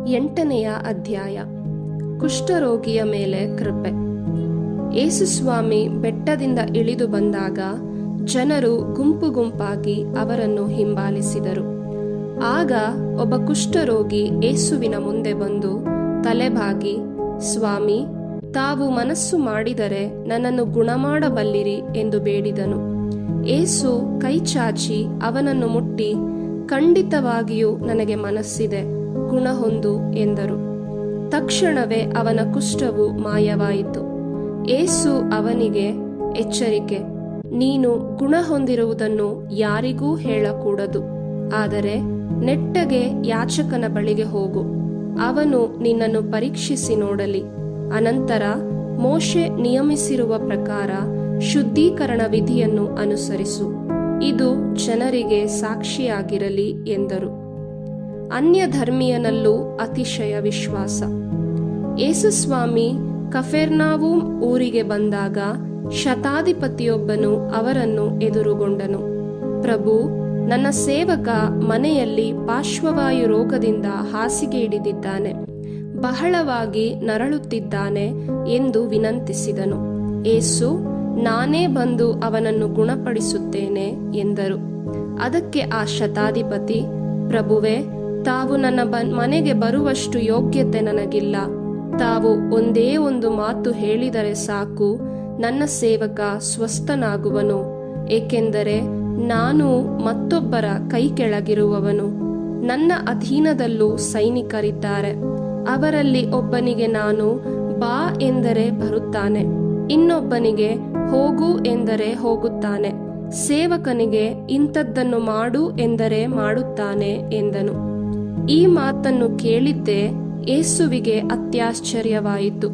8ನೇ ಅಧ್ಯಾಯ. ಕುಷ್ಠರೋಗಿಯ ಮೇಲೆ ಕೃಪೆ. ಯೇಸುಸ್ವಾಮಿ ಬೆಟ್ಟದಿಂದ ಇಳಿದು ಬಂದಾಗ ಜನರು ಗುಂಪು ಗುಂಪಾಗಿ ಅವರನ್ನು ಹಿಂಬಾಲಿಸಿದರು. ಆಗ ಒಬ್ಬ ಕುಷ್ಠರೋಗಿ ಯೇಸುವಿನ ಮುಂದೆ ಬಂದು ತಲೆಬಾಗಿ, ಸ್ವಾಮಿ, ತಾವು ಮನಸ್ಸು ಮಾಡಿದರೆ ನನ್ನನ್ನು ಗುಣಮಾಡಬಲ್ಲಿರಿ ಎಂದು ಬೇಡಿದನು. ಯೇಸು ಕೈಚಾಚಿ ಅವನನ್ನು ಮುಟ್ಟಿ, ಖಂಡಿತವಾಗಿಯೂ ನನಗೆ ಮನಸ್ಸಿದೆ, ಗುಣಹೊಂದು ಎಂದರು. ತಕ್ಷಣವೇ ಅವನ ಕುಷ್ಠವು ಮಾಯವಾಯಿತು. ಯೇಸು ಅವನಿಗೆ, ಎಚ್ಚರಿಕೆ, ನೀನು ಗುಣ ಹೊಂದಿರುವುದನ್ನು ಯಾರಿಗೂ ಹೇಳಕೂಡದು, ಆದರೆ ನೆಟ್ಟಗೆ ಯಾಚಕನ ಬಳಿಗೆ ಹೋಗು, ಅವನು ನಿನ್ನನ್ನು ಪರೀಕ್ಷಿಸಿ ನೋಡಲಿ. ಅನಂತರ ಮೋಶೆ ನಿಯಮಿಸಿರುವ ಪ್ರಕಾರ ಶುದ್ಧೀಕರಣ ವಿಧಿಯನ್ನು ಅನುಸರಿಸು, ಇದು ಜನರಿಗೆ ಸಾಕ್ಷಿಯಾಗಿರಲಿ ಎಂದರು. ಅನ್ಯ ಧರ್ಮೀಯನಲ್ಲೂ ಅತಿಶಯ ವಿಶ್ವಾಸ. ಯೇಸುಸ್ವಾಮಿ ಕಫೆರ್ನಾವೂಮ್ ಊರಿಗೆ ಬಂದಾಗ ಶತಾಧಿಪತಿಯೊಬ್ಬನು ಅವರನ್ನು ಎದುರುಗೊಂಡನು. ಪ್ರಭು, ನನ್ನ ಸೇವಕ ಮನೆಯಲ್ಲಿ ಪಾರ್ಶ್ವವಾಯು ರೋಗದಿಂದ ಹಾಸಿಗೆ ಹಿಡಿದಿದ್ದಾನೆ, ಬಹಳವಾಗಿ ನರಳುತ್ತಿದ್ದಾನೆ ಎಂದು ವಿನಂತಿಸಿದನು. ಯೇಸು, ನಾನೇ ಬಂದು ಅವನನ್ನು ಗುಣಪಡಿಸುತ್ತೇನೆ ಎಂದರು. ಅದಕ್ಕೆ ಆ ಶತಾಧಿಪತಿ, ಪ್ರಭುವೇ, ತಾವು ನನ್ನ ಮನೆಗೆ ಬರುವಷ್ಟು ಯೋಗ್ಯತೆ ನನಗಿಲ್ಲ. ತಾವು ಒಂದೇ ಒಂದು ಮಾತು ಹೇಳಿದರೆ ಸಾಕು, ನನ್ನ ಸೇವಕ ಸ್ವಸ್ಥನಾಗುವನು. ಏಕೆಂದರೆ ನಾನು ಮತ್ತೊಬ್ಬರ ಕೈ ಕೆಳಗಿರುವವನು, ನನ್ನ ಅಧೀನದಲ್ಲೂ ಸೈನಿಕರಿದ್ದಾರೆ. ಅವರಲ್ಲಿ ಒಬ್ಬನಿಗೆ ನಾನು ಬಾ ಎಂದರೆ ಬರುತ್ತಾನೆ, ಇನ್ನೊಬ್ಬನಿಗೆ ಹೋಗು ಎಂದರೆ ಹೋಗುತ್ತಾನೆ, ಸೇವಕನಿಗೆ ಇಂಥದ್ದನ್ನು ಮಾಡು ಎಂದರೆ ಮಾಡುತ್ತಾನೆ ಎಂದನು. ಈ ಮಾತನ್ನು ಕೇಳಿದ್ದೇ ಯೇಸುವಿಗೆ ಅತ್ಯಾಶ್ಚರ್ಯವಾಯಿತು.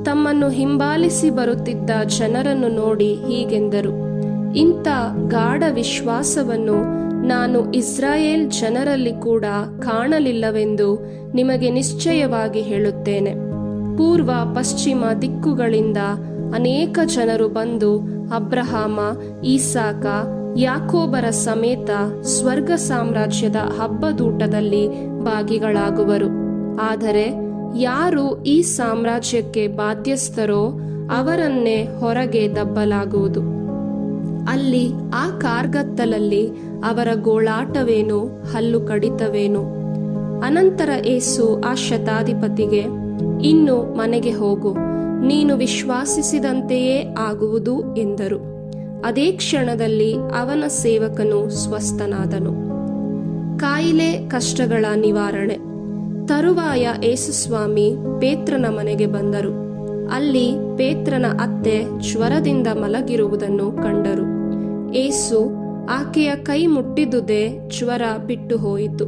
ತಮ್ಮನ್ನು ಹಿಂಬಾಲಿಸಿ ಬರುತ್ತಿದ್ದ ಜನರನ್ನು ನೋಡಿ ಹೀಗೆಂದರು, ಇಂಥ ಗಾಢ ವಿಶ್ವಾಸವನ್ನು ನಾನು ಇಸ್ರಾಯೇಲ್ ಜನರಲ್ಲಿ ಕೂಡ ಕಾಣಲಿಲ್ಲವೆಂದು ನಿಮಗೆ ನಿಶ್ಚಯವಾಗಿ ಹೇಳುತ್ತೇನೆ. ಪೂರ್ವ ಪಶ್ಚಿಮ ದಿಕ್ಕುಗಳಿಂದ ಅನೇಕ ಜನರು ಬಂದು ಅಬ್ರಹಾಮ, ಈಸಾಕ, ಯಾಕೋಬರ ಸಮೇತ ಸ್ವರ್ಗ ಸಾಮ್ರಾಜ್ಯದ ಹಬ್ಬದೂಟದಲ್ಲಿ ಭಾಗಿಗಳಾಗುವರು. ಆದರೆ ಯಾರು ಈ ಸಾಮ್ರಾಜ್ಯಕ್ಕೆ ಬಾಧ್ಯಸ್ಥರೋ ಅವರನ್ನೇ ಹೊರಗೆ ದಬ್ಬಲಾಗುವುದು. ಅಲ್ಲಿ ಆ ಕಾರ್ಗತ್ತಲಲ್ಲಿ ಅವರ ಗೋಳಾಟವೇನು, ಹಲ್ಲು ಕಡಿತವೇನು. ಅನಂತರ ಯೇಸು ಆ ಶತಾಧಿಪತಿಗೆ, ಇನ್ನು ಮನೆಗೆ ಹೋಗು, ನೀನು ವಿಶ್ವಾಸಿಸಿದಂತೆಯೇ ಆಗುವುದು ಎಂದರು. ಅದೇ ಕ್ಷಣದಲ್ಲಿ ಅವನ ಸೇವಕನು ಸ್ವಸ್ಥನಾದನು. ಕಾಯಿಲೆ ಕಷ್ಟಗಳ ನಿವಾರಣೆ. ತರುವಾಯ ಯೇಸುಸ್ವಾಮಿ ಪೇತ್ರನ ಮನೆಗೆ ಬಂದರು. ಅಲ್ಲಿ ಪೇತ್ರನ ಅತ್ತೆ ಜ್ವರದಿಂದ ಮಲಗಿರುವುದನ್ನು ಕಂಡರು. ಯೇಸು ಆಕೆಯ ಕೈ ಮುಟ್ಟಿದುದೇ ಜ್ವರ ಬಿಟ್ಟು ಹೋಯಿತು.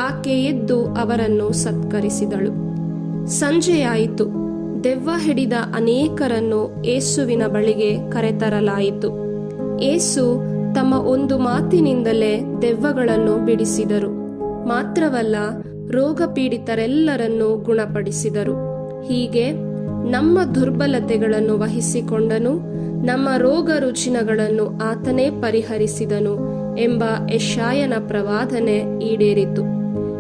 ಆಕೆ ಎದ್ದು ಅವರನ್ನು ಸತ್ಕರಿಸಿದಳು. ಸಂಜೆಯಾಯಿತು. ದೆವ್ವ ಹಿಡಿದ ಅನೇಕರನ್ನು ಯೇಸುವಿನ ಬಳಿಗೆ ಕರೆತರಲಾಯಿತು. ಯೇಸು ತಮ್ಮ ಒಂದು ಮಾತಿನಿಂದಲೇ ದೆವ್ವಗಳನ್ನು ಬಿಡಿಸಿದರು. ಮಾತ್ರವಲ್ಲ, ರೋಗಪೀಡಿತರೆಲ್ಲರನ್ನು ಗುಣಪಡಿಸಿದರು. ಹೀಗೆ ನಮ್ಮ ದುರ್ಬಲತೆಗಳನ್ನು ವಹಿಸಿಕೊಂಡನು, ನಮ್ಮ ರೋಗ ರುಜಿನಗಳನ್ನು ಆತನೇ ಪರಿಹರಿಸಿದನು ಎಂಬ ಯೆಶಾಯನ ಪ್ರವಾದನೆ ಈಡೇರಿತು.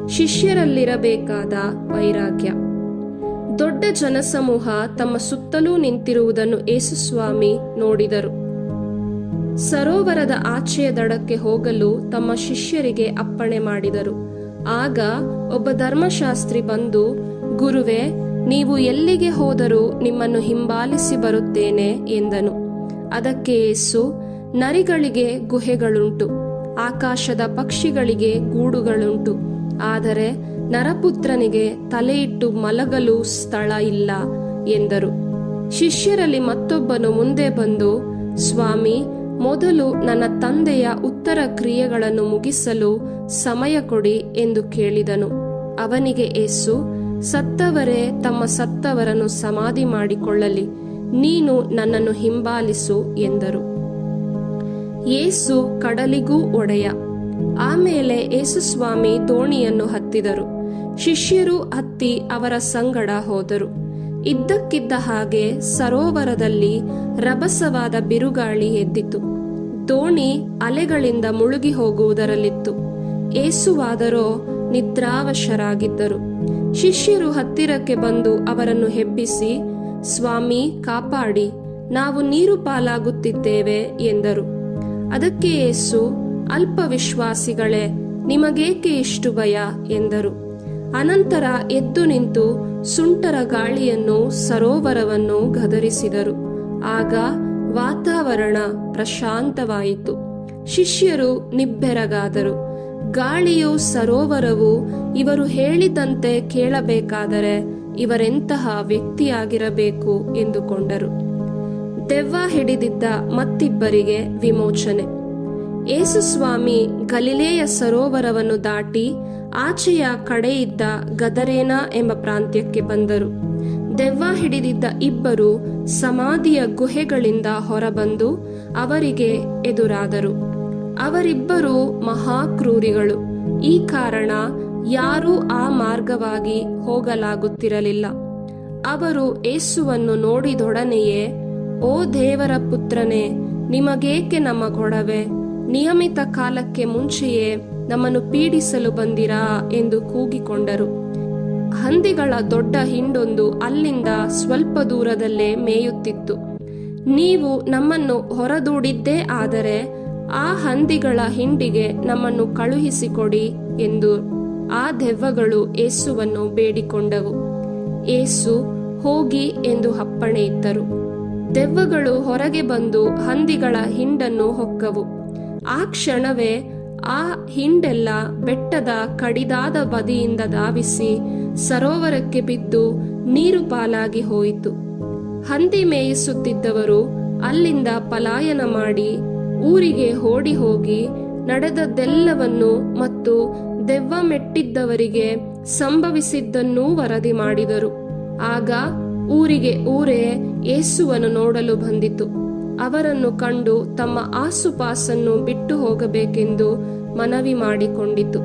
ಶಿಷ್ಯರಲ್ಲಿರಬೇಕಾದ ವೈರಾಗ್ಯ. ದೊಡ್ಡ ಜನಸಮೂಹ ತಮ್ಮ ಸುತ್ತಲೂ ನಿಂತಿರುವುದನ್ನು ಯೇಸುಸ್ವಾಮಿ ನೋಡಿದರು. ಸರೋವರದ ಆಚೆಯ ದಡಕ್ಕೆ ಹೋಗಲು ತಮ್ಮ ಶಿಷ್ಯರಿಗೆ ಅಪ್ಪಣೆ ಮಾಡಿದರು. ಆಗ ಒಬ್ಬ ಧರ್ಮಶಾಸ್ತ್ರಿ ಬಂದು, ಗುರುವೇ, ನೀವು ಎಲ್ಲಿಗೆ ಹೋದರೂ ನಿಮ್ಮನ್ನು ಹಿಂಬಾಲಿಸಿ ಬರುತ್ತೇನೆ ಎಂದನು. ಅದಕ್ಕೆ ಯೇಸು, ನರಿಗಳಿಗೆ ಗುಹೆಗಳುಂಟು, ಆಕಾಶದ ಪಕ್ಷಿಗಳಿಗೆ ಗೂಡುಗಳುಂಟು, ಆದರೆ ನರಪುತ್ರನಿಗೆ ತಲೆಯಿಟ್ಟು ಮಲಗಲು ಸ್ಥಳ ಇಲ್ಲ ಎಂದರು. ಶಿಷ್ಯರಲ್ಲಿ ಮತ್ತೊಬ್ಬನು ಮುಂದೆ ಬಂದು, ಸ್ವಾಮಿ, ಮೊದಲು ನನ್ನ ತಂದೆಯ ಉತ್ತರ ಕ್ರಿಯೆಗಳನ್ನು ಮುಗಿಸಲು ಸಮಯ ಕೊಡಿ ಎಂದು ಕೇಳಿದನು. ಅವನಿಗೆ ಯೇಸು, ಸತ್ತವರೇ ತಮ್ಮ ಸತ್ತವರನ್ನು ಸಮಾಧಿ ಮಾಡಿಕೊಳ್ಳಲಿ, ನೀನು ನನ್ನನ್ನು ಹಿಂಬಾಲಿಸು ಎಂದರು. ಯೇಸು ಕಡಲಿಗೂ ಒಡೆಯ. ಆಮೇಲೆ ಯೇಸುಸ್ವಾಮಿ ದೋಣಿಯನ್ನು ಹತ್ತಿದರು. ಶಿಷ್ಯರು ಹತ್ತಿ ಅವರ ಸಂಗಡ ಹೋದರು. ಇದ್ದಕ್ಕಿದ್ದ ಹಾಗೆ ಸರೋವರದಲ್ಲಿ ರಭಸವಾದ ಬಿರುಗಾಳಿ ಎದ್ದಿತು. ದೋಣಿ ಅಲೆಗಳಿಂದ ಮುಳುಗಿ ಹೋಗುವುದರಲ್ಲಿತ್ತು. ಯೇಸುವಾದರೋ ನಿದ್ರಾವಶರಾಗಿದ್ದರು. ಶಿಷ್ಯರು ಹತ್ತಿರಕ್ಕೆ ಬಂದು ಅವರನ್ನು ಹೆಬ್ಬಿಸಿ, ಸ್ವಾಮಿ, ಕಾಪಾಡಿ, ನಾವು ನೀರು ಪಾಲಾಗುತ್ತಿದ್ದೇವೆ ಎಂದರು. ಅದಕ್ಕೆ ಯೇಸು, ಅಲ್ಪ ವಿಶ್ವಾಸಿಗಳೇ, ನಿಮಗೇಕೆ ಇಷ್ಟು ಭಯ ಎಂದರು. ಅನಂತರ ಎದ್ದು ನಿಂತು ಸುಂಟರ ಗಾಳಿಯನ್ನು, ಸರೋವರವನ್ನು ಗದರಿಸಿದರು. ಆಗ ವಾತಾವರಣ ಪ್ರಶಾಂತವಾಯಿತು. ಶಿಷ್ಯರು ನಿಬ್ಬೆರಗಾದರು. ಗಾಳಿಯು, ಸರೋವರವು ಇವರು ಹೇಳಿದಂತೆ ಕೇಳಬೇಕಾದರೆ ಇವರೆಂತಹ ವ್ಯಕ್ತಿಯಾಗಿರಬೇಕು ಎಂದುಕೊಂಡರು. ದೆವ್ವ ಹಿಡಿದಿದ್ದ ಮತ್ತಿಬ್ಬರಿಗೆ ವಿಮೋಚನೆ. ಯೇಸುಸ್ವಾಮಿ ಗಲಿಲೇಯ ಸರೋವರವನ್ನು ದಾಟಿ ಆಚೆಯ ಕಡೆಯಿದ್ದ ಗದರೇನ ಎಂಬ ಪ್ರಾಂತ್ಯಕ್ಕೆ ಬಂದರು. ದೆವ್ವ ಹಿಡಿದಿದ್ದ ಇಬ್ಬರು ಸಮಾಧಿಯ ಗುಹೆಗಳಿಂದ ಹೊರಬಂದು ಅವರಿಗೆ ಎದುರಾದರು. ಅವರಿಬ್ಬರು ಮಹಾಕ್ರೂರಿಗಳು. ಈ ಕಾರಣ ಯಾರೂ ಆ ಮಾರ್ಗವಾಗಿ ಹೋಗಲಾಗುತ್ತಿರಲಿಲ್ಲ. ಅವರು ಯೇಸುವನ್ನು ನೋಡಿದೊಡನೆಯೇ, ಓ ದೇವರ ಪುತ್ರನೇ, ನಿಮಗೇಕೆ ನಮ್ಮ ಗೊಡವೆ? ನಿಯಮಿತ ಕಾಲಕ್ಕೆ ಮುಂಚೆಯೇ ನಮ್ಮನ್ನು ಪೀಡಿಸಲು ಬಂದಿರಾ ಎಂದು ಕೂಗಿಕೊಂಡರು. ಹಂದಿಗಳ ದೊಡ್ಡ ಹಿಂಡೊಂದು ಅಲ್ಲಿಂದ ಸ್ವಲ್ಪ ದೂರದಲ್ಲೇ ಮೇಯುತ್ತಿತ್ತು. ನೀವು ನಮ್ಮನ್ನು ಹೊರದೂಡಿದ್ದೇ ಆದರೆ ಆ ಹಂದಿಗಳ ಹಿಂಡಿಗೆ ನಮ್ಮನ್ನು ಕಳುಹಿಸಿಕೊಡಿ ಎಂದು ಆ ದೆವ್ವಗಳು ಯೇಸುವನ್ನು ಬೇಡಿಕೊಂಡವು. ಯೇಸು ಹೋಗಿ ಎಂದು ಅಪ್ಪಣೆ ಇತ್ತರು. ದೆವ್ವಗಳು ಹೊರಗೆ ಬಂದು ಹಂದಿಗಳ ಹಿಂಡನ್ನು ಹೊಕ್ಕವು. ಆ ಕ್ಷಣವೇ ಆ ಹಿಂಡೆಲ್ಲ ಬೆಟ್ಟದ ಕಡಿದಾದ ಬದಿಯಿಂದ ಧಾವಿಸಿ ಸರೋವರಕ್ಕೆ ಬಿದ್ದು ನೀರು ಪಾಲಾಗಿ ಹೋಯಿತು. ಹಂದಿ ಮೇಯಿಸುತ್ತಿದ್ದವರು ಅಲ್ಲಿಂದ ಪಲಾಯನ ಮಾಡಿ ಊರಿಗೆ ಓಡಿ ಹೋಗಿ ನಡೆದದ್ದೆಲ್ಲವನ್ನು ಮತ್ತು ದೆವ್ವ ಮೆಟ್ಟಿದ್ದವರಿಗೆ ಸಂಭವಿಸಿದ್ದನ್ನೂ ವರದಿ ಮಾಡಿದರು. ಆಗ ಊರಿಗೆ ಊರೇ ಯೇಸುವನ್ನು ನೋಡಲು ಬಂದಿತು. ಅವರನ್ನು ಕಂಡು ತಮ್ಮ ಆಸುಪಾಸನ್ನು ಬಿಟ್ಟು ಹೋಗಬೇಕೆಂದು ಮನವಿ ಮಾಡಿಕೊಂಡಿತು.